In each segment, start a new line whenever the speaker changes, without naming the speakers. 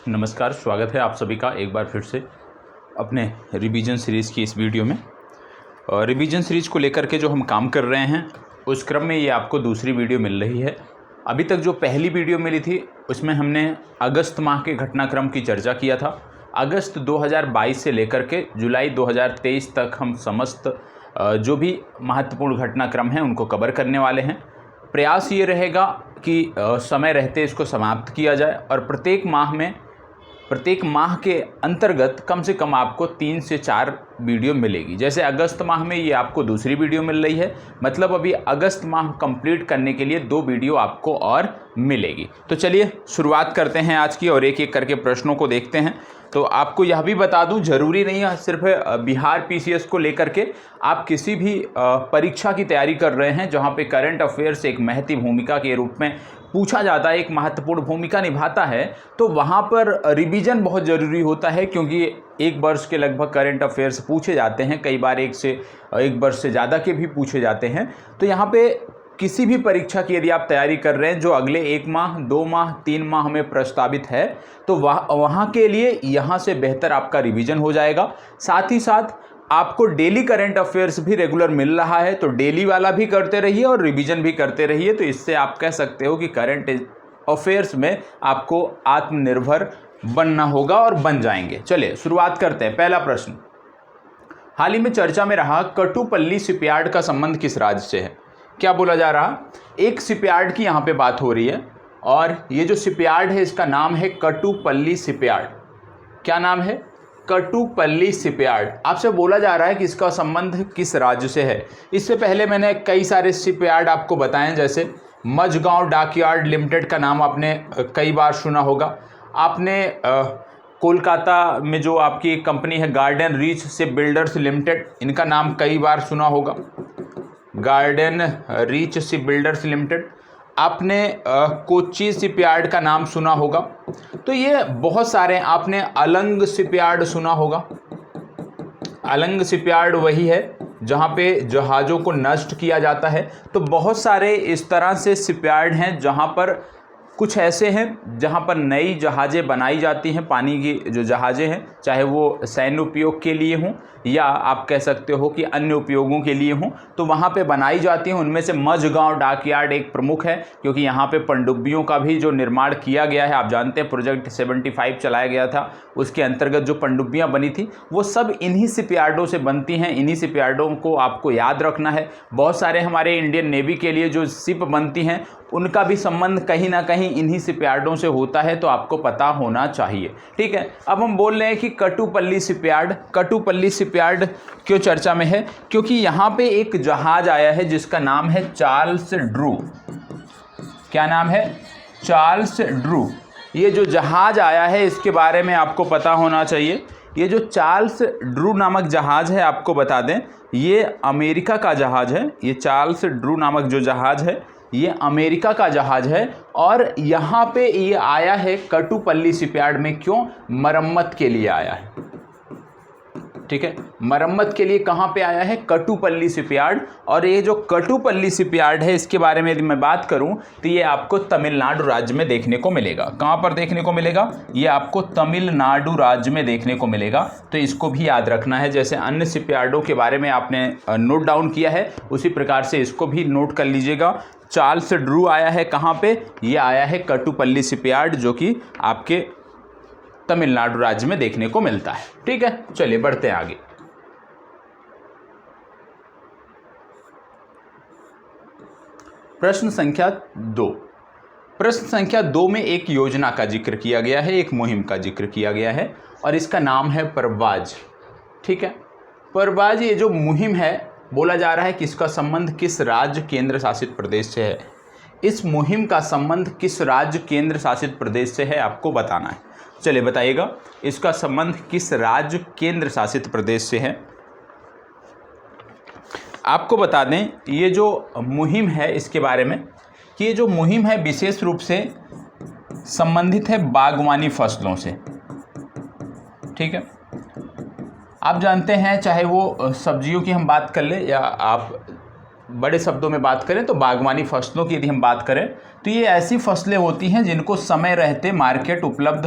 नमस्कार, स्वागत है आप सभी का एक बार फिर से अपने रिवीजन सीरीज़ की इस वीडियो में। रिवीजन सीरीज़ को लेकर के जो हम काम कर रहे हैं उस क्रम में ये आपको दूसरी वीडियो मिल रही है। अभी तक जो पहली वीडियो मिली थी उसमें हमने अगस्त माह के घटनाक्रम की चर्चा किया था। अगस्त 2022 से लेकर के जुलाई 2023 तक हम समस्त जो भी महत्वपूर्ण घटनाक्रम हैं उनको कवर करने वाले हैं। प्रयास ये रहेगा कि समय रहते इसको समाप्त किया जाए और प्रत्येक माह के अंतर्गत कम से कम आपको 3 से 4 वीडियो मिलेगी। जैसे अगस्त माह में ये आपको दूसरी वीडियो मिल रही है, मतलब अभी अगस्त माह कंप्लीट करने के लिए 2 वीडियो आपको और मिलेगी। तो चलिए शुरुआत करते हैं आज की और एक एक करके प्रश्नों को देखते हैं। तो आपको यह भी बता दूं, ज़रूरी नहीं है सिर्फ बिहार पीसीएस को लेकर के आप किसी भी परीक्षा की तैयारी कर रहे हैं जहां पे करंट अफेयर्स एक महती भूमिका के रूप में पूछा जाता है, एक महत्वपूर्ण भूमिका निभाता है, तो वहां पर रिवीजन बहुत ज़रूरी होता है, क्योंकि एक वर्ष के लगभग करंट अफेयर्स पूछे जाते हैं, कई बार एक वर्ष से ज़्यादा के भी पूछे जाते हैं। तो यहाँ पे किसी भी परीक्षा की यदि आप तैयारी कर रहे हैं जो अगले 1 माह, 2 माह, 3 माह में प्रस्तावित है, तो वहाँ के लिए यहाँ से बेहतर आपका रिवीजन हो जाएगा। साथ ही साथ आपको डेली करंट अफेयर्स भी रेगुलर मिल रहा है, तो डेली वाला भी करते रहिए और रिवीजन भी करते रहिए। तो इससे आप कह सकते हो कि करंट अफेयर्स में आपको आत्मनिर्भर बनना होगा और बन जाएंगे। चलिए शुरुआत करते हैं। पहला प्रश्न, हाल ही में चर्चा में रहा कटुपल्ली शिपयार्ड का संबंध किस राज्य से है? क्या बोला जा रहा? एक शिपयार्ड की यहाँ पे बात हो रही है और ये जो शिपयार्ड है इसका नाम है कटुपल्ली शिपयार्ड। क्या नाम है? कटुपल्ली शिपयार्ड। आपसे बोला जा रहा है कि इसका संबंध किस राज्य से है। इससे पहले मैंने कई सारे शिपयार्ड आपको बताएं, जैसे मझगांव डॉकयार्ड लिमिटेड का नाम आपने कई बार सुना होगा। आपने कोलकाता में जो आपकी कंपनी है garden reach ship builders limited, इनका नाम कई बार सुना होगा, garden reach ship builders limited. आपने कोच्चि शिपयार्ड का नाम सुना होगा। तो ये बहुत सारे, आपने अलंग शिपयार्ड सुना होगा। अलंग शिपयार्ड वही है जहाँ पे जहाज़ों को नष्ट किया जाता है। तो बहुत सारे इस तरह से शिपयार्ड हैं जहाँ पर कुछ ऐसे हैं जहाँ पर नई जहाज़ें बनाई जाती हैं, पानी की जो जहाज़ें हैं, चाहे वो सैन्य उपयोग के लिए हों या आप कह सकते हो कि अन्य उपयोगों के लिए हों, तो वहाँ पे बनाई जाती हैं। उनमें से मझगांव डॉकयार्ड एक प्रमुख है, क्योंकि यहाँ पे पनडुब्बियों का भी जो निर्माण किया गया है, आप जानते हैं प्रोजेक्ट 75 चलाया गया था, उसके अंतर्गत जो पनडुब्बियाँ बनी थी वो सब इन्हीं शिपयार्डों से बनती हैं। इन्हीं शिपयार्डों को आपको याद रखना है। बहुत सारे हमारे इंडियन नेवी के लिए जो शिप बनती हैं उनका भी संबंध कहीं ना कहीं इन्हीं शिपयार्डों से होता है, तो आपको पता होना चाहिए। ठीक है, अब हम बोल रहे हैं कि कटुपल्ली शिपयार्ड। कटुपल्ली शिपयार्ड क्यों चर्चा में है? क्योंकि यहाँ पे एक जहाज आया है जिसका नाम है चार्ल्स ड्रू। क्या नाम है? Charles Drew. ये जो जहाज आया है इसके बारे में आपको पता होना चाहिए। ये जो चार्ल्स ड्रू नामक जहाज है, आपको बता दें, ये अमेरिका का जहाज है। ये चार्ल्स ड्रू नामक जो जहाज है ये अमेरिका का जहाज है और यहाँ पे ये आया है कटुपल्ली शिपयार्ड में। क्यों? मरम्मत के लिए आया है। ठीक है, मरम्मत के लिए कहाँ पे आया है? कटुपल्ली शिपयार्ड। और ये जो कटुपल्ली शिपयार्ड है इसके बारे में यदि मैं बात करूं तो ये आपको तमिलनाडु राज्य में देखने को मिलेगा। कहाँ पर देखने को मिलेगा? ये आपको तमिलनाडु राज्य में देखने को मिलेगा। तो इसको भी याद रखना है। जैसे अन्य शिपयार्डों के बारे में आपने नोट डाउन किया है, उसी प्रकार से इसको भी नोट कर लीजिएगा। चार्ल्स ड्रू आया है कहाँ पे? ये आया है कटुपल्ली शिपयार्ड, जो कि आपके तमिलनाडु राज्य में देखने को मिलता है। ठीक है, चलिए बढ़ते हैं आगे। प्रश्न संख्या 2। प्रश्न संख्या 2 में एक योजना का जिक्र किया गया है, एक मुहिम का जिक्र किया गया है और इसका नाम है परवाज। ठीक है, परवाज ये जो मुहिम है, बोला जा रहा है कि इसका संबंध किस राज्य केंद्र शासित प्रदेश से है। इस मुहिम का संबंध किस राज्य केंद्र शासित प्रदेश से है, आपको बताना है। चलिए बताइएगा, इसका संबंध किस राज्य केंद्र शासित प्रदेश से है। आपको बता दें, ये जो मुहिम है इसके बारे में कि ये जो मुहिम है विशेष रूप से संबंधित है बागवानी फसलों से। ठीक है, आप जानते हैं, चाहे वो सब्जियों की हम बात कर ले या आप बड़े शब्दों में बात करें तो बागवानी फसलों की यदि हम बात करें तो ये ऐसी फसलें होती हैं जिनको समय रहते मार्केट उपलब्ध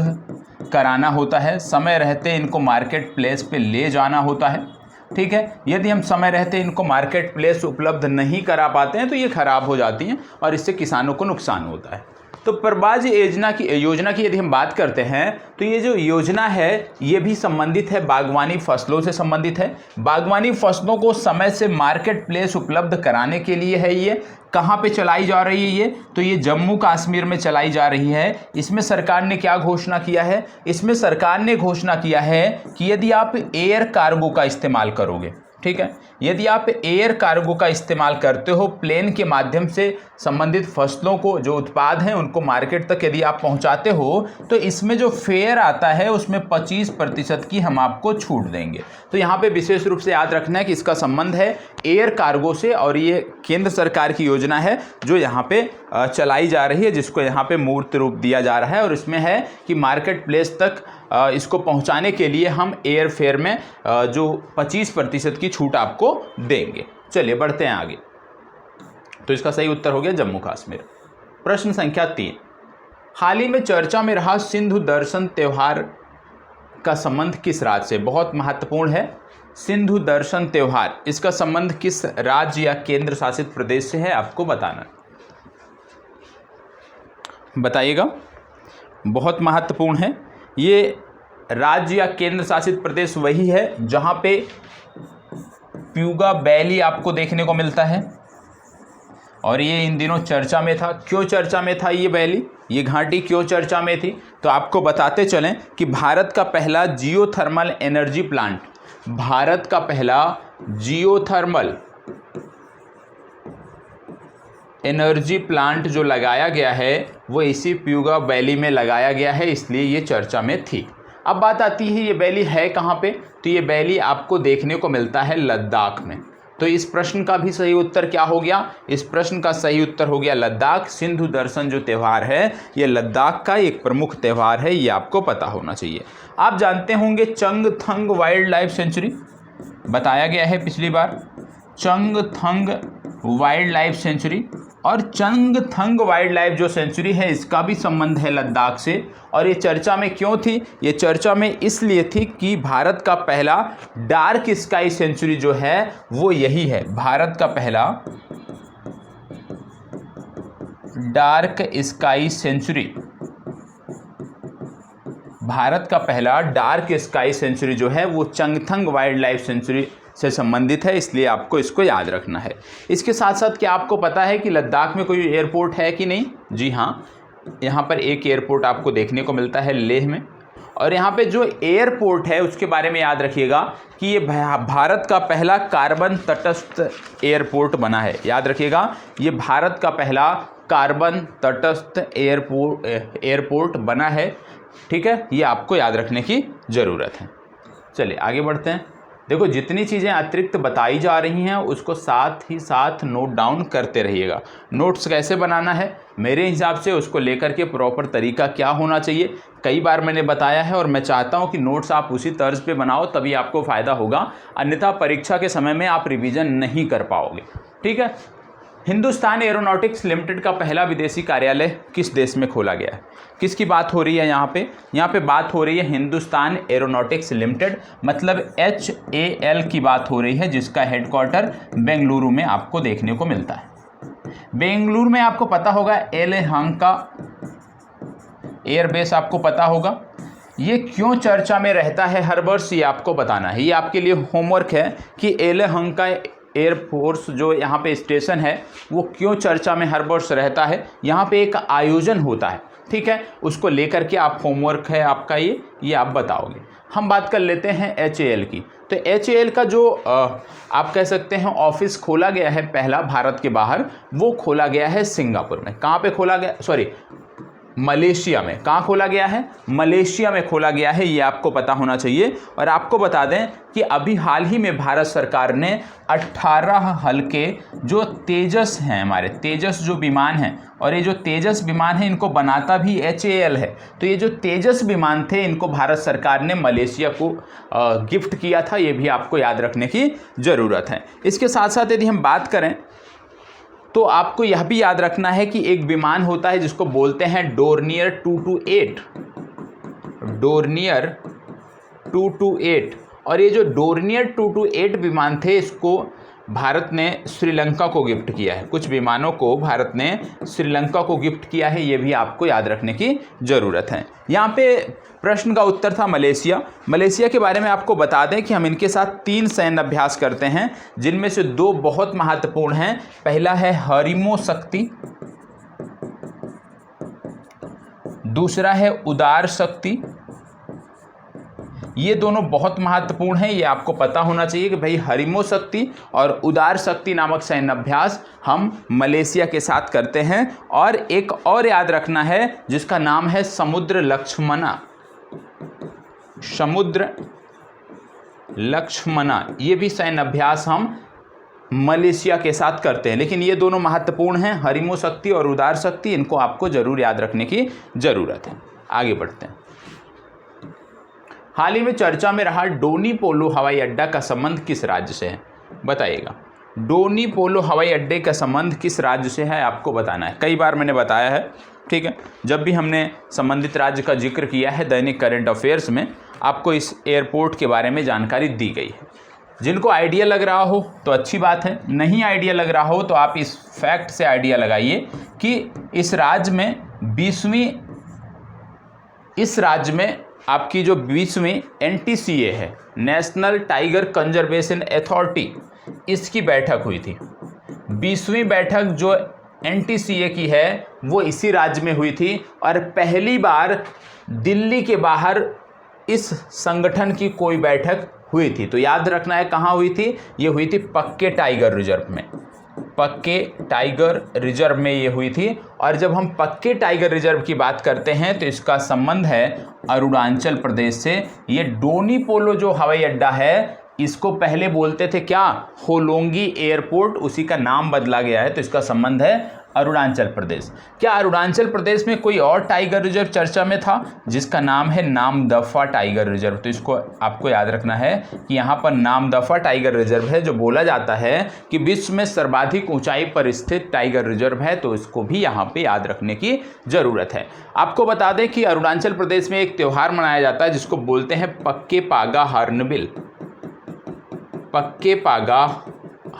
कराना होता है, समय रहते इनको मार्केट प्लेस पे ले जाना होता है। ठीक है, यदि हम समय रहते इनको मार्केट प्लेस उपलब्ध नहीं करा पाते हैं तो ये खराब हो जाती हैं और इससे किसानों को नुकसान होता है। तो प्रबाज योजना की यदि हम बात करते हैं तो ये जो योजना है ये भी संबंधित है, बागवानी फसलों से संबंधित है। बागवानी फसलों को समय से मार्केट प्लेस उपलब्ध कराने के लिए है। ये कहाँ पे चलाई जा रही है तो ये जम्मू कश्मीर में चलाई जा रही है। इसमें सरकार ने क्या घोषणा किया है? इसमें सरकार ने घोषणा किया है कि यदि आप एयर कार्गो का इस्तेमाल करोगे, ठीक है, यदि आप एयर कार्गो का इस्तेमाल करते हो, प्लेन के माध्यम से संबंधित फसलों को जो उत्पाद हैं उनको मार्केट तक यदि आप पहुंचाते हो तो इसमें जो फेयर आता है उसमें 25% की हम आपको छूट देंगे। तो यहाँ पे विशेष रूप से याद रखना है कि इसका संबंध है एयर कार्गो से और ये केंद्र सरकार की योजना है जो यहाँ पे चलाई जा रही है, जिसको यहाँ पे मूर्त रूप दिया जा रहा है और इसमें है कि मार्केट प्लेस तक इसको पहुंचाने के लिए हम एयर फेयर में जो 25% की छूट आपको देंगे। चलिए बढ़ते हैं आगे। तो इसका सही उत्तर हो गया जम्मू कश्मीर। प्रश्न संख्या 3, हाल ही में चर्चा में रहा सिंधु दर्शन त्योहार का संबंध किस राज्य से? बहुत महत्वपूर्ण है। सिंधु दर्शन त्योहार, इसका संबंध किस राज्य या केंद्र शासित प्रदेश से है आपको बताना, बताइएगा। बहुत महत्वपूर्ण है। ये राज्य या केंद्र शासित प्रदेश वही है जहां पे प्यूगा वैली आपको देखने को मिलता है और ये इन दिनों चर्चा में था। क्यों चर्चा में था ये वैली, ये घाटी क्यों चर्चा में थी? तो आपको बताते चलें कि भारत का पहला जियोथर्मल एनर्जी प्लांट, भारत का पहला जियोथर्मल एनर्जी प्लांट जो लगाया गया है वो इसी प्यूगा वैली में लगाया गया है, इसलिए ये चर्चा में थी। अब बात आती है ये वैली है कहाँ पे? तो ये वैली आपको देखने को मिलता है लद्दाख में। तो इस प्रश्न का भी सही उत्तर क्या हो गया? इस प्रश्न का सही उत्तर हो गया लद्दाख। सिंधु दर्शन जो त्यौहार है ये लद्दाख का एक प्रमुख त्यौहार है, ये आपको पता होना चाहिए। आप जानते होंगे चंगथंग वाइल्ड लाइफ सेंचुरी, बताया गया है पिछली बार, चंगथंग वाइल्ड लाइफ सेंचुरी। और चंगथंग वाइल्ड लाइफ जो सेंचुरी है इसका भी संबंध है लद्दाख से। और ये चर्चा में क्यों थी? ये चर्चा में इसलिए थी कि भारत का पहला डार्क स्काई सेंचुरी जो है वो यही है। भारत का पहला डार्क स्काई सेंचुरी, भारत का पहला डार्क स्काई सेंचुरी जो है वो चंगथंग वाइल्ड लाइफ सेंचुरी से संबंधित है, इसलिए आपको इसको याद रखना है। इसके साथ साथ क्या आपको पता है कि लद्दाख में कोई एयरपोर्ट है कि नहीं? जी हाँ, यहाँ पर एक एयरपोर्ट आपको देखने को मिलता है लेह में। और यहाँ पे जो एयरपोर्ट है उसके बारे में याद रखिएगा कि ये भारत का पहला कार्बन तटस्थ एयरपोर्ट बना है। याद रखिएगा, ये भारत का पहला कार्बन तटस्थ एयरपोर्ट बना है। ठीक है, ये आपको याद रखने की ज़रूरत है। चलिए आगे बढ़ते हैं। देखो, जितनी चीज़ें अतिरिक्त बताई जा रही हैं उसको साथ ही साथ नोट डाउन करते रहिएगा। नोट्स कैसे बनाना है मेरे हिसाब से उसको लेकर के प्रॉपर तरीका क्या होना चाहिए, कई बार मैंने बताया है और मैं चाहता हूं कि नोट्स आप उसी तर्ज पे बनाओ, तभी आपको फ़ायदा होगा, अन्यथा परीक्षा के समय में आप रिवीजन नहीं कर पाओगे। ठीक है, हिंदुस्तान एरोनॉटिक्स लिमिटेड का पहला विदेशी कार्यालय किस देश में खोला गया है? किसकी बात हो रही है यहाँ पे बात हो रही है हिंदुस्तान एरोनॉटिक्स लिमिटेड, मतलब HAL की बात हो रही है, जिसका हेडक्वार्टर बेंगलुरु में आपको देखने को मिलता है। बेंगलुरु में आपको पता होगा येलहंका एयरबेस आपको पता होगा। ये क्यों चर्चा में रहता है हर वर्ष, ये आपको बताना है। ये आपके लिए होमवर्क है कि येलहंका एयरफोर्स जो यहाँ पे स्टेशन है वो क्यों चर्चा में हर वर्ष रहता है। यहाँ पे एक आयोजन होता है, ठीक है, उसको लेकर के आप होमवर्क है आपका ये आप बताओगे। हम बात कर लेते हैं HAL की। तो HAL का जो आप कह सकते हैं ऑफिस खोला गया है पहला भारत के बाहर, वो खोला गया है सिंगापुर में। कहाँ पे खोला गया? सॉरी, मलेशिया में। कहाँ खोला गया है? मलेशिया में खोला गया है, ये आपको पता होना चाहिए। और आपको बता दें कि अभी हाल ही में भारत सरकार ने 18 हल्के जो तेजस हैं, हमारे तेजस जो विमान हैं, और ये जो तेजस विमान है इनको बनाता भी HAL है। तो ये जो तेजस विमान थे इनको भारत सरकार ने मलेशिया को गिफ्ट किया था, ये भी आपको याद रखने की ज़रूरत है। इसके साथ साथ यदि हम बात करें तो आपको यह भी याद रखना है कि एक विमान होता है जिसको बोलते हैं डोर्नियर 228। डोर्नियर 228। और ये जो डोर्नियर 228 विमान थे इसको भारत ने श्रीलंका को गिफ्ट किया है। कुछ विमानों को भारत ने श्रीलंका को गिफ्ट किया है, ये भी आपको याद रखने की ज़रूरत है। यहाँ पे प्रश्न का उत्तर था मलेशिया। मलेशिया के बारे में आपको बता दें कि हम इनके साथ 3 सैन्य अभ्यास करते हैं, जिनमें से 2 बहुत महत्वपूर्ण हैं। पहला है हरिमो शक्ति, दूसरा है उदार शक्ति। ये दोनों बहुत महत्वपूर्ण हैं, ये आपको पता होना चाहिए कि भाई हरिमो शक्ति और उदार शक्ति नामक सैन्य अभ्यास हम मलेशिया के साथ करते हैं। और एक और याद रखना है जिसका नाम है समुद्र लक्ष्मणा। समुद्र लक्ष्मणा ये भी सैन्य अभ्यास हम मलेशिया के साथ करते हैं। लेकिन ये दोनों महत्वपूर्ण हैं, हरिमो शक्ति और उदार शक्ति, इनको आपको जरूर याद रखने की ज़रूरत है। आगे बढ़ते हैं। हाल ही में चर्चा में रहा डोनी पोलो हवाई अड्डा का संबंध किस राज्य से है, बताइएगा। डोनी पोलो हवाई अड्डे का संबंध किस राज्य से है आपको बताना है। कई बार मैंने बताया है, ठीक है। जब भी हमने संबंधित राज्य का जिक्र किया है दैनिक करंट अफेयर्स में, आपको इस एयरपोर्ट के बारे में जानकारी दी गई है। जिनको आइडिया लग रहा हो तो अच्छी बात है, नहीं आइडिया लग रहा हो तो आप इस फैक्ट से आइडिया लगाइए कि इस राज्य में आपकी जो 20वीं NTCA है, नेशनल टाइगर कंजर्वेशन अथॉरिटी, इसकी बैठक हुई थी। 20वीं बैठक जो NTCA की है वो इसी राज्य में हुई थी। और पहली बार दिल्ली के बाहर इस संगठन की कोई बैठक हुई थी। तो याद रखना है कहाँ हुई थी, ये हुई थी पक्के टाइगर रिजर्व में। पक्के टाइगर रिजर्व में ये हुई थी। और जब हम पक्के टाइगर रिजर्व की बात करते हैं तो इसका संबंध है अरुणाचल प्रदेश से। ये डोनी पोलो जो हवाई अड्डा है इसको पहले बोलते थे क्या, होलोंगी एयरपोर्ट, उसी का नाम बदला गया है। तो इसका संबंध है अरुणाचल प्रदेश। क्या अरुणाचल प्रदेश में कोई और टाइगर रिजर्व चर्चा में था जिसका नाम है नामदफा टाइगर रिजर्व। तो इसको आपको याद रखना है कि यहाँ पर नामदफा टाइगर रिजर्व है, जो बोला जाता है कि विश्व में सर्वाधिक ऊंचाई पर स्थित टाइगर रिजर्व है। तो इसको भी यहाँ पे याद रखने की ज़रूरत है। आपको बता दें कि अरुणाचल प्रदेश में एक त्यौहार मनाया जाता है जिसको बोलते हैं पक्के पागा हार्नबिल। पक्के पागा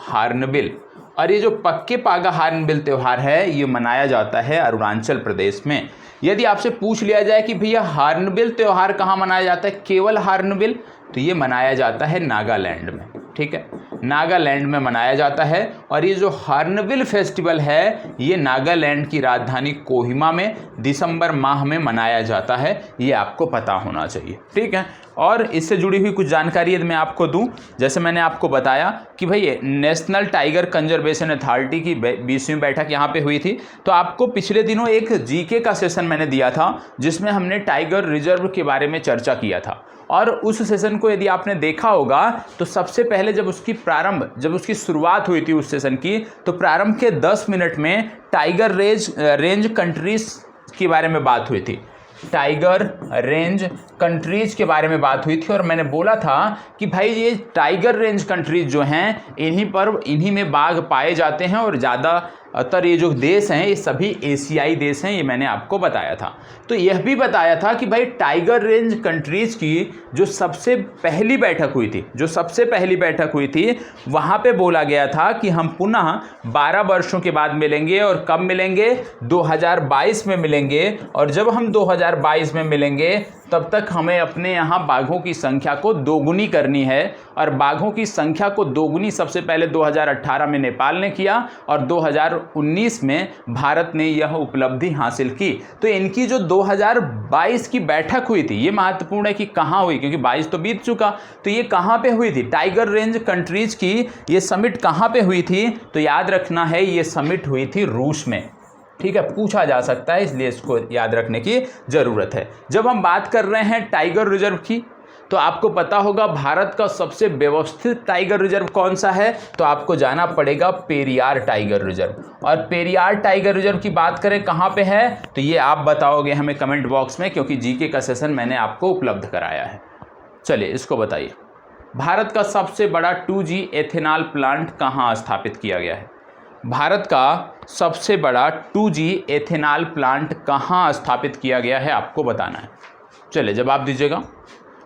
हार्नबिल। और ये जो पक्के पागा हार्नबिल त्यौहार है ये मनाया जाता है अरुणाचल प्रदेश में। यदि आपसे पूछ लिया जाए कि भैया हार्नबिल त्यौहार कहाँ मनाया जाता है, केवल हार्नबिल, तो ये मनाया जाता है नागालैंड में, ठीक है, नागालैंड में मनाया जाता है। और ये जो हार्नबिल फेस्टिवल है ये नागालैंड की राजधानी कोहिमा में दिसंबर माह में मनाया जाता है, ये आपको पता होना चाहिए, ठीक है। और इससे जुड़ी हुई कुछ जानकारी यदि मैं आपको दूं, जैसे मैंने आपको बताया कि भाई नेशनल टाइगर कंजर्वेशन अथॉरिटी की 20वीं बैठक यहाँ पे हुई थी। तो आपको पिछले दिनों एक जीके का सेशन मैंने दिया था जिसमें हमने टाइगर रिजर्व के बारे में चर्चा किया था। और उस सेशन को यदि आपने देखा होगा तो सबसे पहले जब उसकी शुरुआत हुई थी उस सेशन की, तो प्रारंभ के 10 मिनट में टाइगर रेंज कंट्रीज के बारे में बात हुई थी। टाइगर रेंज कंट्रीज के बारे में बात हुई थी। और मैंने बोला था कि भाई ये टाइगर रेंज कंट्रीज जो हैं इन्हीं में बाघ पाए जाते हैं। और ज़्यादातर ये जो देश हैं ये सभी एशियाई देश हैं, ये मैंने आपको बताया था। तो यह भी बताया था कि भाई टाइगर रेंज कंट्रीज की जो सबसे पहली बैठक हुई थी वहाँ पे बोला गया था कि हम पुनः 12 वर्षों के बाद मिलेंगे। और कब मिलेंगे, 2022 में मिलेंगे। और जब हम 2022 में मिलेंगे तब तक हमें अपने यहाँ बाघों की संख्या को दोगुनी करनी है। और बाघों की संख्या को दोगुनी सबसे पहले 2018 में नेपाल ने किया और 2019 में भारत ने यह उपलब्धि हासिल की। तो इनकी जो 2022 की बैठक हुई थी ये महत्वपूर्ण है कि कहाँ हुई, क्योंकि 22 तो बीत चुका। तो ये कहाँ पे हुई थी, टाइगर रेंज कंट्रीज की ये समिट कहाँ पे हुई थी, तो याद रखना है ये समिट हुई थी रूस में, ठीक है, पूछा जा सकता है, इसलिए इसको याद रखने की ज़रूरत है। जब हम बात कर रहे हैं टाइगर रिजर्व की तो आपको पता होगा भारत का सबसे व्यवस्थित टाइगर रिजर्व कौन सा है, तो आपको जाना पड़ेगा पेरियार टाइगर रिजर्व। और पेरियार टाइगर रिजर्व की बात करें कहाँ पे है, तो ये आप बताओगे हमें कमेंट बॉक्स में, क्योंकि जीके का सेशन मैंने आपको उपलब्ध कराया है। चलिए इसको बताइए, भारत का सबसे बड़ा 2G एथेनॉल प्लांट कहाँ स्थापित किया गया है। भारत का सबसे बड़ा 2G एथेनॉल प्लांट कहाँ स्थापित किया गया है आपको बताना है। चलिए जवाब दीजिएगा।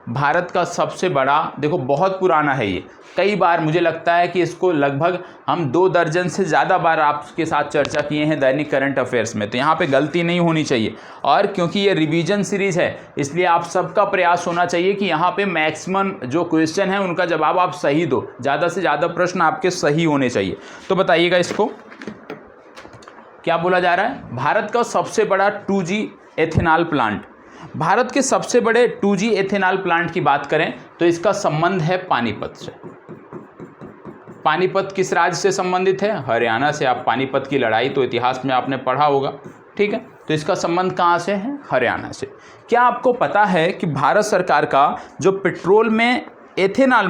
भारत का सबसे बड़ा, देखो बहुत पुराना है ये, कई बार मुझे लगता है कि इसको लगभग हम 2 दर्जन से ज़्यादा बार आपके साथ चर्चा किए हैं दैनिक करंट अफेयर्स में, तो यहाँ पे गलती नहीं होनी चाहिए। और क्योंकि ये रिवीजन सीरीज़ है इसलिए आप सबका प्रयास होना चाहिए कि यहाँ पे मैक्सिमम जो क्वेश्चन है उनका जवाब आप सही दो, ज़्यादा से ज़्यादा प्रश्न आपके सही होने चाहिए। तो बताइएगा इसको क्या बोला जा रहा है। भारत का सबसे बड़ा 2G एथेनॉल प्लांट, भारत के सबसे बड़े 2G एथेनॉल प्लांट की बात करें तो इसका संबंध है पानीपत से। पानीपत किस राज्य से संबंधित है? हरियाणा से। आप पानीपत की लड़ाई तो इतिहास में आपने पढ़ा होगा, ठीक है। तो इसका संबंध कहाँ से है? हरियाणा से। क्या आपको पता है कि भारत सरकार का जो पेट्रोल में एथेनॉल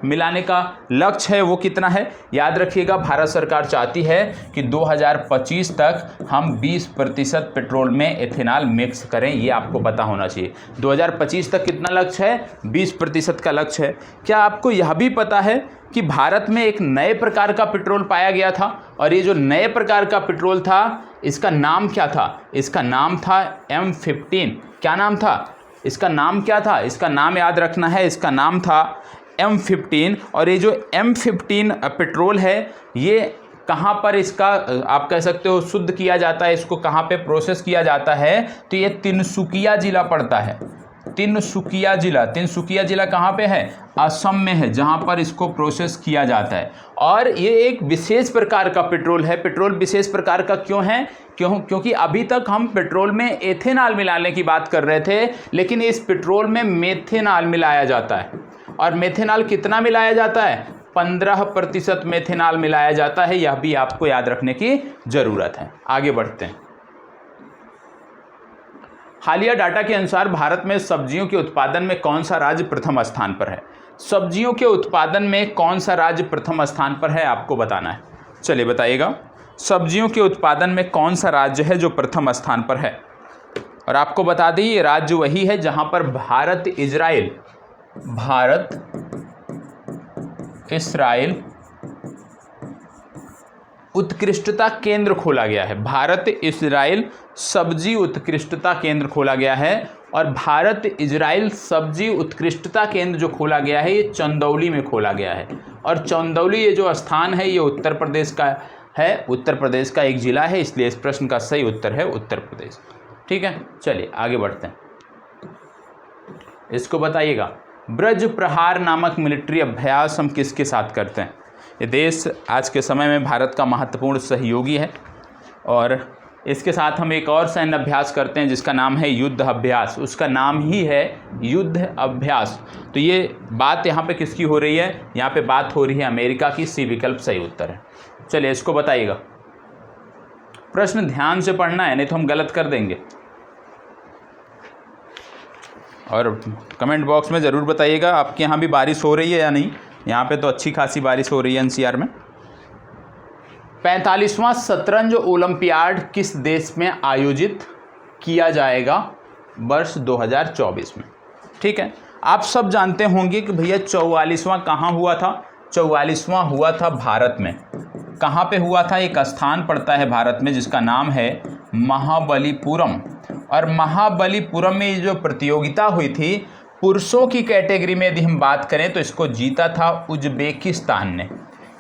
मिलाने का लक्ष्य है वो कितना है? याद रखिएगा, भारत सरकार चाहती है कि 2025 तक हम 20% पेट्रोल में एथेनॉल मिक्स करें, ये आपको पता होना चाहिए। 2025 तक कितना लक्ष्य है? 20% का लक्ष्य है। क्या आपको यह भी पता है कि भारत में एक नए प्रकार का पेट्रोल पाया गया था, और ये जो नए प्रकार का पेट्रोल था इसका नाम क्या था? इसका नाम था M15। क्या नाम था? इसका नाम क्या था? इसका नाम याद रखना है, इसका नाम था M15। और ये जो M15 पेट्रोल है ये कहाँ पर इसका आप कह सकते हो शुद्ध किया जाता है, इसको कहाँ पे प्रोसेस किया जाता है? तो ये तिनसुकिया जिला पड़ता है। तिनसुकिया जिला, तिनसुकिया जिला कहाँ पे है? असम में है, जहाँ पर इसको प्रोसेस किया जाता है। और ये एक विशेष प्रकार का पेट्रोल है। पेट्रोल विशेष प्रकार का क्यों है? क्योंकि अभी तक हम पेट्रोल में एथेनॉल मिलाने की बात कर रहे थे, लेकिन इस पेट्रोल में मेथेनॉल मिलाया जाता है। और मेथेनॉल कितना मिलाया जाता है? 15% मेथेनॉल मिलाया जाता है। यह भी आपको याद रखने की ज़रूरत है। आगे बढ़ते हैं। हालिया डाटा के अनुसार भारत में सब्जियों के उत्पादन में कौन सा राज्य प्रथम स्थान पर है? सब्जियों के उत्पादन में कौन सा राज्य प्रथम स्थान पर है आपको बताना है। चलिए बताइएगा, सब्जियों के उत्पादन में कौन सा राज्य है जो प्रथम स्थान पर है? और आपको बता दें ये राज्य वही है जहां पर भारत इस्राइल उत्कृष्टता केंद्र खोला गया है। भारत इजराइल सब्जी उत्कृष्टता केंद्र खोला गया है। और भारत इजराइल सब्जी उत्कृष्टता केंद्र जो खोला गया है ये चंदौली में खोला गया है। और चंदौली ये जो स्थान है ये उत्तर प्रदेश का है, उत्तर प्रदेश का एक जिला है, इसलिए इस प्रश्न का सही उत्तर है उत्तर प्रदेश। ठीक है, चलिए आगे बढ़ते हैं। इसको बताइएगा, ब्रज प्रहार नामक मिलिट्री अभ्यास हम किसके साथ करते हैं? ये देश आज के समय में भारत का महत्वपूर्ण सहयोगी है और इसके साथ हम एक और सैन्य अभ्यास करते हैं जिसका नाम है युद्ध अभ्यास। उसका नाम ही है युद्ध अभ्यास। तो ये बात यहाँ पे किसकी हो रही है? यहाँ पे बात हो रही है अमेरिका की। सी विकल्प सही उत्तर है। चलिए इसको बताइएगा। प्रश्न ध्यान से पढ़ना है, नहीं तो हम गलत कर देंगे। और कमेंट बॉक्स में ज़रूर बताइएगा आपके यहाँ भी बारिश हो रही है या नहीं। यहाँ पे तो अच्छी खासी बारिश हो रही है एनसीआर में। 45वां शतरंज ओलंपियाड किस देश में आयोजित किया जाएगा वर्ष 2024 में? ठीक है, आप सब जानते होंगे कि भैया 44वां कहाँ हुआ था? 44वां हुआ था भारत में। कहाँ पे हुआ था? एक स्थान पड़ता है भारत में जिसका नाम है महाबलीपुरम। और महाबलीपुरम में ये जो प्रतियोगिता हुई थी पुरुषों की कैटेगरी में यदि हम बात करें तो इसको जीता था उज्बेकिस्तान ने।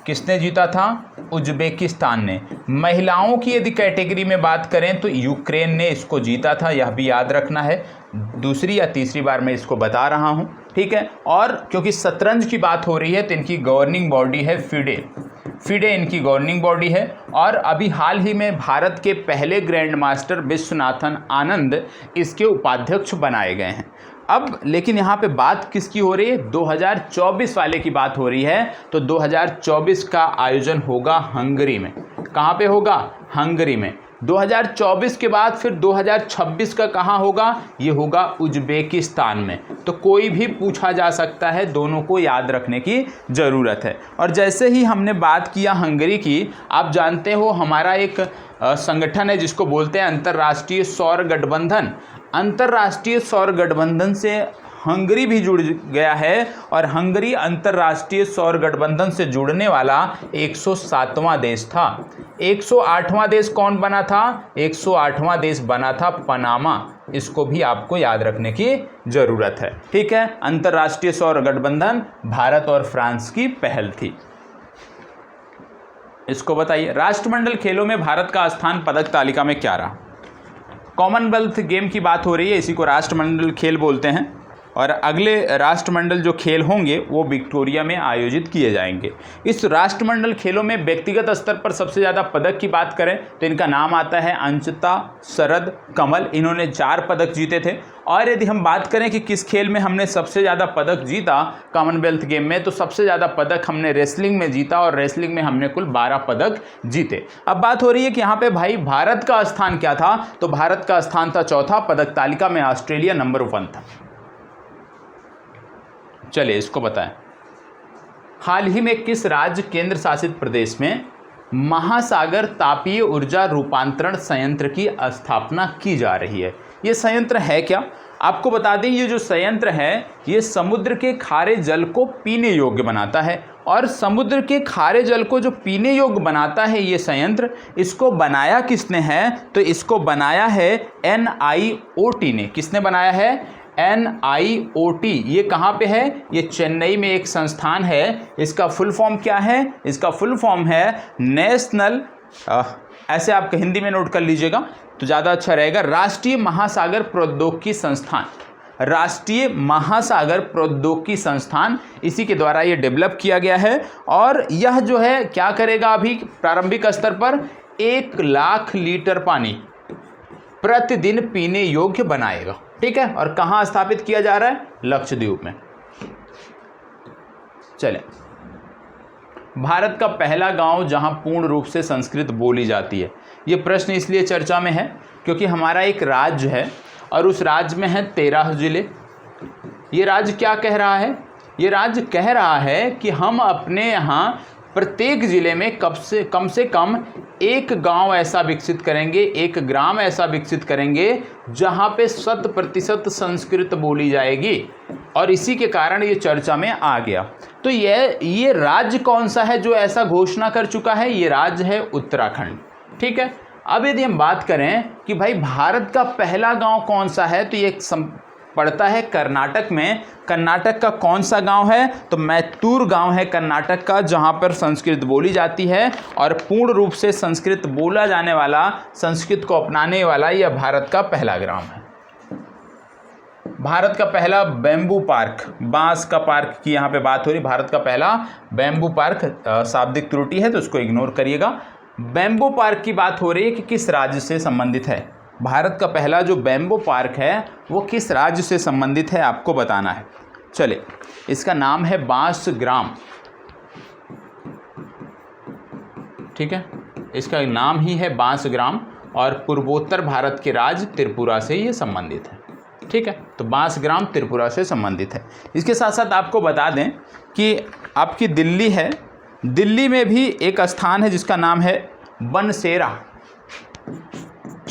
किसने जीता था? उज्बेकिस्तान ने। महिलाओं की यदि कैटेगरी में बात करें तो यूक्रेन ने इसको जीता था, यह भी याद रखना है। दूसरी या तीसरी बार मैं इसको बता रहा हूं, ठीक है। और क्योंकि शतरंज की बात हो रही है तो इनकी गवर्निंग बॉडी है फिडे इनकी गवर्निंग बॉडी है। और अभी हाल ही में भारत के पहले ग्रैंड मास्टर विश्वनाथन आनंद इसके उपाध्यक्ष बनाए गए हैं। अब लेकिन यहाँ पे बात किसकी हो रही है? 2024 वाले की बात हो रही है। तो 2024 का आयोजन होगा हंगरी में। कहाँ पे होगा? हंगरी में। 2024 के बाद फिर 2026 का कहाँ होगा? ये होगा उज्बेकिस्तान में। तो कोई भी पूछा जा सकता है, दोनों को याद रखने की ज़रूरत है। और जैसे ही हमने बात किया हंगरी की, आप जानते हो हमारा एक संगठन है जिसको बोलते हैं अंतर्राष्ट्रीय सौर गठबंधन। अंतर्राष्ट्रीय सौर गठबंधन से हंगरी भी जुड़ गया है और हंगरी अंतर्राष्ट्रीय सौर गठबंधन से जुड़ने वाला 107वां देश था। 108वां देश कौन बना था? 108वां देश बना था पनामा। इसको भी आपको याद रखने की जरूरत है। ठीक है, अंतर्राष्ट्रीय सौर गठबंधन भारत और फ्रांस की पहल थी। इसको बताइए, राष्ट्रमंडल खेलों में भारत का स्थान पदक तालिका में क्या रहा? कॉमनवेल्थ गेम की बात हो रही है, इसी को राष्ट्रमंडल खेल बोलते हैं और अगले राष्ट्रमंडल जो खेल होंगे वो विक्टोरिया में आयोजित किए जाएंगे। इस राष्ट्रमंडल खेलों में व्यक्तिगत स्तर पर सबसे ज़्यादा पदक की बात करें तो इनका नाम आता है अंचिता, शरद, कमल। इन्होंने 4 पदक जीते थे। और यदि हम बात करें कि किस खेल में हमने सबसे ज़्यादा पदक जीता कॉमनवेल्थ गेम में, तो सबसे ज़्यादा पदक हमने रेसलिंग में जीता और रेसलिंग में हमने कुल 12 पदक जीते। अब बात हो रही है कि यहाँ पे भाई भारत का स्थान क्या था, तो भारत का स्थान था चौथा। पदक तालिका में ऑस्ट्रेलिया नंबर 1 था। चलिए इसको बताएं, हाल ही में किस राज्य केंद्र शासित प्रदेश में महासागर तापीय ऊर्जा रूपांतरण संयंत्र की स्थापना की जा रही है? ये संयंत्र है क्या? आपको बता दें, ये जो संयंत्र है ये समुद्र के खारे जल को पीने योग्य बनाता है। और समुद्र के खारे जल को जो पीने योग्य बनाता है ये संयंत्र, इसको बनाया किसने है? तो इसको बनाया है NIOT ने। किसने बनाया है? NIOT। ये कहाँ पे है? ये चेन्नई में एक संस्थान है। इसका फुल फॉर्म क्या है? इसका फुल फॉर्म है नेशनल, ऐसे आप हिंदी में नोट कर लीजिएगा तो ज़्यादा अच्छा रहेगा, राष्ट्रीय महासागर प्रौद्योगिकी संस्थान। राष्ट्रीय महासागर प्रौद्योगिकी संस्थान, इसी के द्वारा ये डेवलप किया गया है। और यह जो है क्या करेगा, अभी प्रारंभिक स्तर पर 1 लाख लीटर पानी प्रतिदिन पीने योग्य बनाएगा। ठीक है, और कहाँ स्थापित किया जा रहा है? लक्षद्वीप में। चलें, भारत का पहला गांव जहां पूर्ण रूप से संस्कृत बोली जाती है। ये प्रश्न इसलिए चर्चा में है क्योंकि हमारा एक राज्य है और उस राज्य में है 13 जिले। ये राज्य क्या कह रहा है? ये राज्य कह रहा है कि हम अपने यहाँ प्रत्येक जिले में कम से कम एक गांव ऐसा विकसित करेंगे, एक ग्राम ऐसा विकसित करेंगे जहां पे 100% संस्कृत बोली जाएगी। और इसी के कारण ये चर्चा में आ गया। तो ये राज्य कौन सा है जो ऐसा घोषणा कर चुका है? ये राज्य है उत्तराखंड। ठीक है, अब यदि हम बात करें कि भाई भारत का पहला गांव कौन सा है, तो ये पड़ता है कर्नाटक में। कर्नाटक का कौन सा गांव है? तो मैत्तूर गांव है कर्नाटक का, जहां पर संस्कृत बोली जाती है। और पूर्ण रूप से संस्कृत बोला जाने वाला, संस्कृत को अपनाने वाला यह भारत का पहला ग्राम है। भारत का पहला बैम्बू पार्क, बांस का पार्क की यहाँ पे बात हो रही, भारत का पहला बैम्बू पार्क, शाब्दिक त्रुटि है तो उसको इग्नोर करिएगा। बैम्बू पार्क की बात हो रही है कि किस राज्य से संबंधित है। भारत का पहला जो बैम्बू पार्क है वो किस राज्य से संबंधित है आपको बताना है। चलिए, इसका नाम है बांसग्राम। ठीक है, इसका नाम ही है बांसग्राम और पूर्वोत्तर भारत के राज्य त्रिपुरा से ये संबंधित है। ठीक है, तो बांसग्राम त्रिपुरा से संबंधित है। इसके साथ साथ आपको बता दें कि आपकी दिल्ली है, दिल्ली में भी एक स्थान है जिसका नाम है बनसेरा,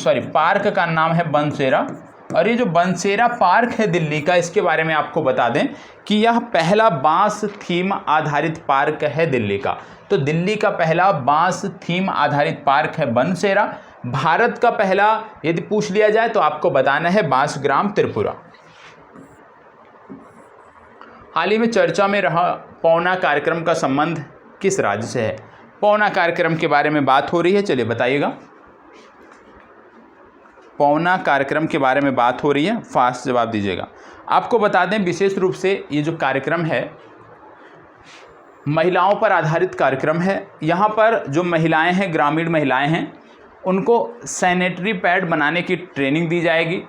पार्क का नाम है बनसेरा। और ये जो बनसेरा पार्क है दिल्ली का, इसके बारे में आपको बता दें कि यह पहला बांस थीम आधारित पार्क है दिल्ली का। तो दिल्ली का पहला बांस थीम आधारित पार्क है बनसेरा। भारत का पहला यदि पूछ लिया जाए तो आपको बताना है बांसग्राम त्रिपुरा। हाल ही में चर्चा में रहा पौना कार्यक्रम का संबंध किस राज्य से है? पौना कार्यक्रम के बारे में बात हो रही है, चलिए बताइएगा। पौना कार्यक्रम के बारे में बात हो रही है, फास्ट जवाब दीजिएगा। आपको बता दें विशेष रूप से ये जो कार्यक्रम है महिलाओं पर आधारित कार्यक्रम है। यहाँ पर जो महिलाएं हैं, ग्रामीण महिलाएं हैं, उनको सैनिटरी पैड बनाने की ट्रेनिंग दी जाएगी।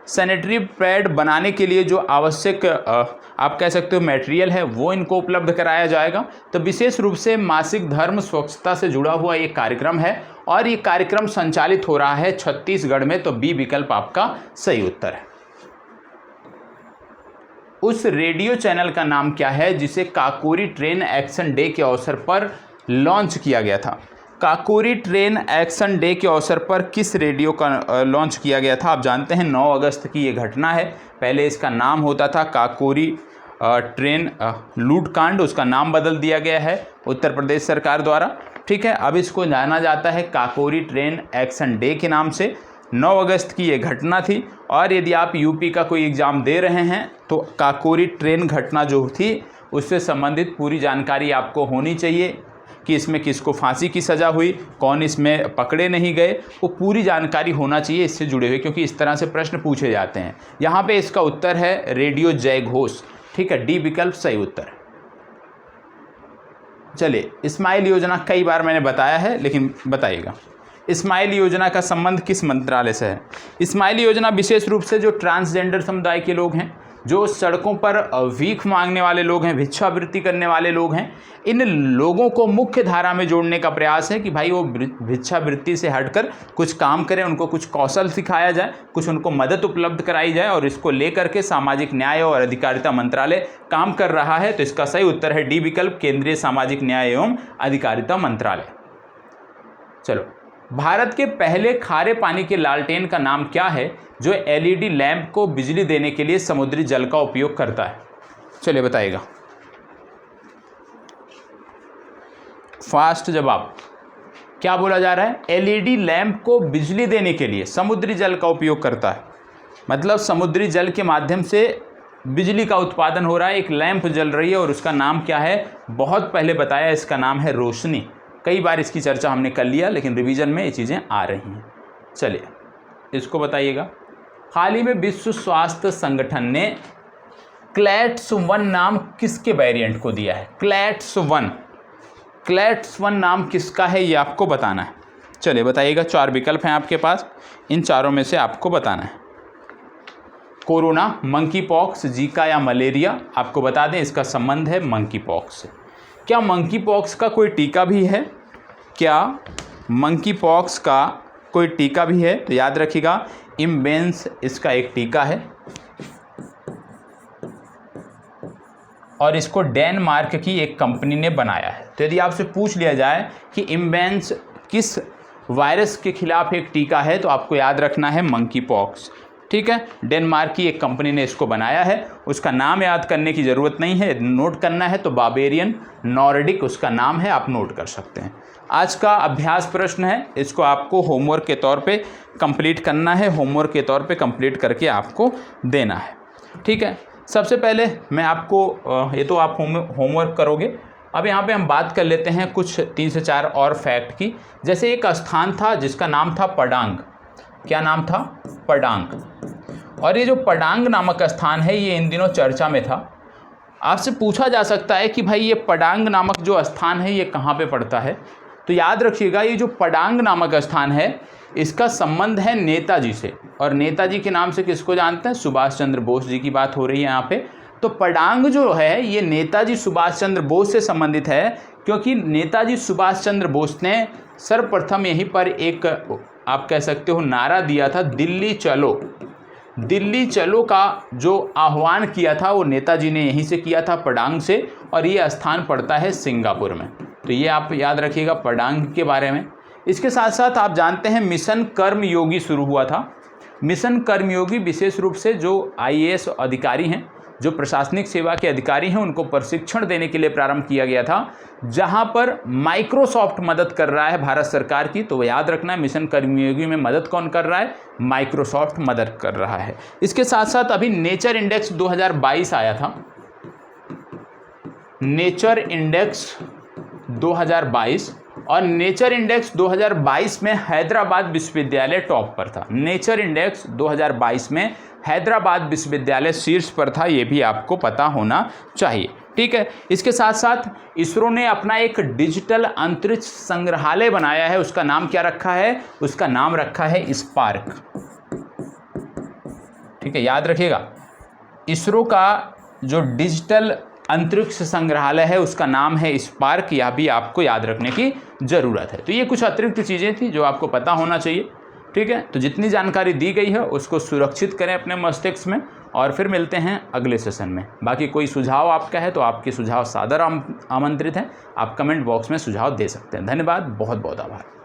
सैनिटरी पैड बनाने के लिए जो आवश्यक आप कह सकते हो मटेरियल है वो इनको उपलब्ध कराया जाएगा। तो विशेष रूप से मासिक धर्म स्वच्छता से जुड़ा हुआ ये कार्यक्रम है और ये कार्यक्रम संचालित हो रहा है छत्तीसगढ़ में। तो बी विकल्प आपका सही उत्तर है। उस रेडियो चैनल का नाम क्या है जिसे काकोरी ट्रेन एक्शन डे के अवसर पर लॉन्च किया गया था? काकोरी ट्रेन एक्शन डे के अवसर पर किस रेडियो का लॉन्च किया गया था? आप जानते हैं 9 अगस्त की ये घटना है। पहले इसका नाम होता था काकोरी ट्रेन लूटकांड, उसका नाम बदल दिया गया है उत्तर प्रदेश सरकार द्वारा। ठीक है, अब इसको जाना जाता है काकोरी ट्रेन एक्शन डे के नाम से। 9 अगस्त की ये घटना थी। और यदि आप यूपी का कोई एग्ज़ाम दे रहे हैं तो काकोरी ट्रेन घटना जो थी उससे संबंधित पूरी जानकारी आपको होनी चाहिए कि इसमें किसको फांसी की सज़ा हुई, कौन इसमें पकड़े नहीं गए, वो पूरी जानकारी होना चाहिए इससे जुड़े हुए, क्योंकि इस तरह से प्रश्न पूछे जाते हैं। यहाँ पे इसका उत्तर है रेडियो जय घोष। ठीक है, डी विकल्प सही उत्तर। चलिए, स्माइल योजना कई बार मैंने बताया है, लेकिन बताइएगा स्माइल योजना का संबंध किस मंत्रालय से है? स्माइल योजना विशेष रूप से जो ट्रांसजेंडर समुदाय के लोग हैं, जो सड़कों पर भीख मांगने वाले लोग हैं, भिक्षावृत्ति करने वाले लोग हैं, इन लोगों को मुख्य धारा में जोड़ने का प्रयास है कि भाई वो भिक्षावृत्ति से हटकर कुछ काम करें, उनको कुछ कौशल सिखाया जाए, कुछ उनको मदद उपलब्ध कराई जाए, और इसको लेकर के सामाजिक न्याय और अधिकारिता मंत्रालय काम कर रहा है। तो इसका सही उत्तर है डी विकल्प, केंद्रीय सामाजिक न्याय एवं अधिकारिता मंत्रालय। चलो, भारत के पहले खारे पानी के लालटेन का नाम क्या है जो एलईडी लैंप को बिजली देने के लिए समुद्री जल का उपयोग करता है? चलिए बताइएगा, फास्ट जवाब। क्या बोला जा रहा है? एलईडी लैंप को बिजली देने के लिए समुद्री जल का उपयोग करता है, मतलब समुद्री जल के माध्यम से बिजली का उत्पादन हो रहा है, एक लैंप जल रही है और उसका नाम क्या है? बहुत पहले बताया, इसका नाम है रोशनी। कई बार इसकी चर्चा हमने कर लिया, लेकिन रिवीजन में ये चीज़ें आ रही हैं। चलिए, इसको बताइएगा। हाल ही में विश्व स्वास्थ्य संगठन ने क्लैट्स 1 नाम किसके वेरिएंट को दिया है? क्लैट्स 1 नाम किसका है, ये आपको बताना है। चलिए बताइएगा, 4 विकल्प हैं आपके पास, इन चारों में से आपको बताना है। कोरोना, मंकी पॉक्स, जीका या मलेरिया? आपको बता दें इसका संबंध है मंकी पॉक्स से। क्या मंकी पॉक्स का कोई टीका भी है? क्या मंकी पॉक्स का कोई टीका भी है? तो याद रखिएगा, इम्बेंस इसका एक टीका है और इसको डेनमार्क की एक कंपनी ने बनाया है। तो यदि आपसे पूछ लिया जाए कि इम्बेंस किस वायरस के खिलाफ एक टीका है, तो आपको याद रखना है मंकी पॉक्स। ठीक है, डेनमार्क की एक कंपनी ने इसको बनाया है। उसका नाम याद करने की ज़रूरत नहीं है, नोट करना है तो बावेरियन नॉर्डिक उसका नाम है, आप नोट कर सकते हैं। आज का अभ्यास प्रश्न है, इसको आपको होमवर्क के तौर पे कंप्लीट करना है, होमवर्क के तौर पे कंप्लीट करके आपको देना है। ठीक है, सबसे पहले मैं आपको ये तो आप होमवर्क करोगे। अब यहाँ पे हम बात कर लेते हैं कुछ 3 से 4 और फैक्ट की। जैसे एक स्थान था जिसका नाम था पडांग। क्या नाम था? पडांग। और ये जो पडांग नामक स्थान है, ये इन दिनों चर्चा में था। आपसे पूछा जा सकता है कि भाई ये पडांग नामक जो स्थान है ये कहाँ पे पड़ता है? तो याद रखिएगा, ये जो पडांग नामक स्थान है इसका संबंध है नेताजी से। और नेताजी के नाम से किसको जानते हैं? सुभाष चंद्र बोस जी की बात हो रही है यहाँ पे। तो पडांग जो है ये नेताजी सुभाष चंद्र बोस से संबंधित है, क्योंकि नेताजी सुभाष चंद्र बोस ने सर्वप्रथम यहीं पर एक, आप कह सकते हो, नारा दिया था, दिल्ली चलो। दिल्ली चलो का जो आह्वान किया था वो नेताजी ने यहीं से किया था, पडांग से। और ये स्थान पड़ता है सिंगापुर में। तो ये आप याद रखिएगा पडांग के बारे में। इसके साथ साथ आप जानते हैं मिशन कर्मयोगी शुरू हुआ था। मिशन कर्मयोगी विशेष रूप से जो IAS अधिकारी हैं, जो प्रशासनिक सेवा के अधिकारी हैं, उनको प्रशिक्षण देने के लिए प्रारंभ किया गया था, जहां पर माइक्रोसॉफ्ट मदद कर रहा है भारत सरकार की। तो याद रखना है, मिशन कर्मयोगी में मदद कौन कर रहा है? माइक्रोसॉफ्ट मदद कर रहा है। इसके साथ साथ अभी नेचर इंडेक्स 2022 आया था। नेचर इंडेक्स 2022, और नेचर इंडेक्स 2022 में हैदराबाद विश्वविद्यालय टॉप पर था। नेचर इंडेक्स 2022 में हैदराबाद विश्वविद्यालय शीर्ष पर था, ये भी आपको पता होना चाहिए। ठीक है, इसके साथ साथ इसरो ने अपना एक डिजिटल अंतरिक्ष संग्रहालय बनाया है। उसका नाम क्या रखा है? उसका नाम रखा है स्पार्क। ठीक है, याद रखिएगा, इसरो का जो डिजिटल अंतरिक्ष संग्रहालय है उसका नाम है स्पार्क। यह भी आपको याद रखने की ज़रूरत है। तो ये कुछ अतिरिक्त चीज़ें थी जो आपको पता होना चाहिए। ठीक है, तो जितनी जानकारी दी गई है उसको सुरक्षित करें अपने मस्तिष्क में, और फिर मिलते हैं अगले सेशन में। बाकी कोई सुझाव आपका है तो आपके सुझाव सादर आमंत्रित हैं। आप कमेंट बॉक्स में सुझाव दे सकते हैं। धन्यवाद, बहुत बहुत आभार।